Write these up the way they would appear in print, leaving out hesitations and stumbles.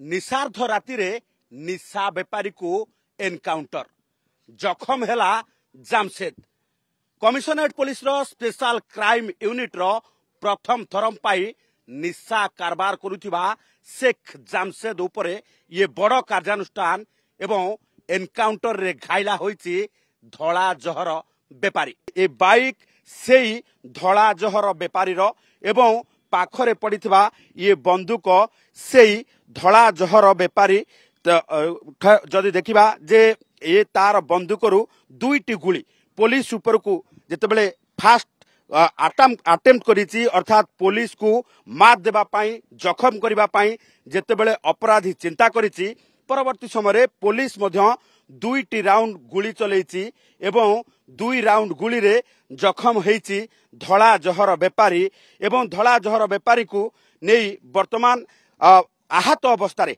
निशार्ध राति रे निशा बेपारी को एनकाउंटर जखम हेला जामशेद। कमिशनरेट पुलिस रो स्पेशल क्राइम यूनिट रो प्रथम थरम पाई निशा कारबार करुथिबा शेख जामशेद उपरे ये बड़ कार्यानुष्ठान एवं एनकाउंटर रे घायला होईची धला जहर बेपारी। ए बाइक सेई धला जहर बेपारी रो एवं पाखरे पड़िथिबा ये बंदूक सेई धला जहर बेपारी। जदि देखिबा जे ए तार बंदूकरू दुईटी गुली पुलिस ऊपर को जेतेबेले फास्ट अटेम्प्ट करिछि अर्थात पुलिस को मात देबा पाई जखम करिबा पाई जेतेबेले अपराधी चिंता करिछि परवर्ती समय पुलिस मध्य दुईटी राउंड गुली चलैछि एवं दुई राउंड गुली रे जखम होईछि धला जहर बेपारी एवं धला जहर बेपारी को नेई वर्तमान आहत अवस्था रे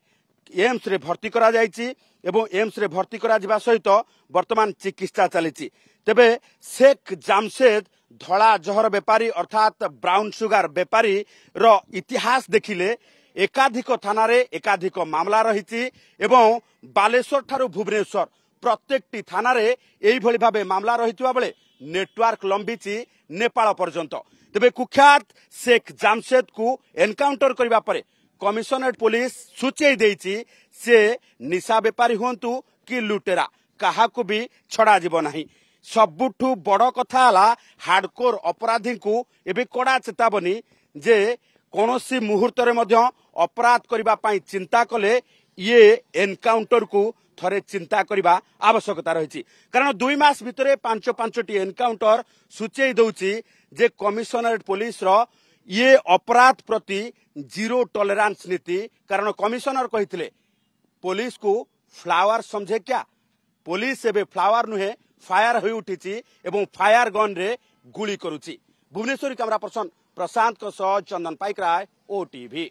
एम्स रे भर्ती करा जायछि एवं एम्स रे भर्ती करा जिबा सहित वर्तमान चिकित्सा चलिछि। तेबे शेख जामशेद धला जहर बेपारी अर्थात ब्राउन सुगार बेपारी रो इतिहास देखिले एकाधिक थाना रे एकाधिक मामला रहिछि एवं बालेश्वर ठारू भुवनेश्वर प्रत्येकटी थाना रे एई भली भाबे मामला रहितबा बेले नेटवर्क लंबिछि नेपाल पर्यंत। तेबे कुख्यात शेख जामशेद को एनकाउंटर करिबा परे कमिशनरेट पुलिस सूचई देइछि से निशा बेपारी हुंतु कि लुटेरा काहाकू भी छड़ा जीव नाही। सबुठु बड़ कथा हला हार्डकोर अपराधी को एबे कड़ा चेतावनी जे कोनोसी मुहूर्त रे मध्य अपराध करिबा पाई चिंता कले ये एनकाउंटर को थरे चिंता करिबा आवश्यकता रहिछि। कारण 2 मास भितरे 5-5टी एनकाउंटर सूचई दउछि जे कमिशनरेट पुलिस रो ये अपराध प्रति जीरो टॉलरेंस नीति। कारण कमिशनर कहिथिले पुलिस को फ्लावर समझे क्या, पुलिस एबे फ्लावर नुहे फायर होई उठिछि एवं फायर गन रे गुली करूछि। भुवनेश्वरी कैमरा पर्सन प्रशांत को सह चंदन पाइकराय, ओटीवी।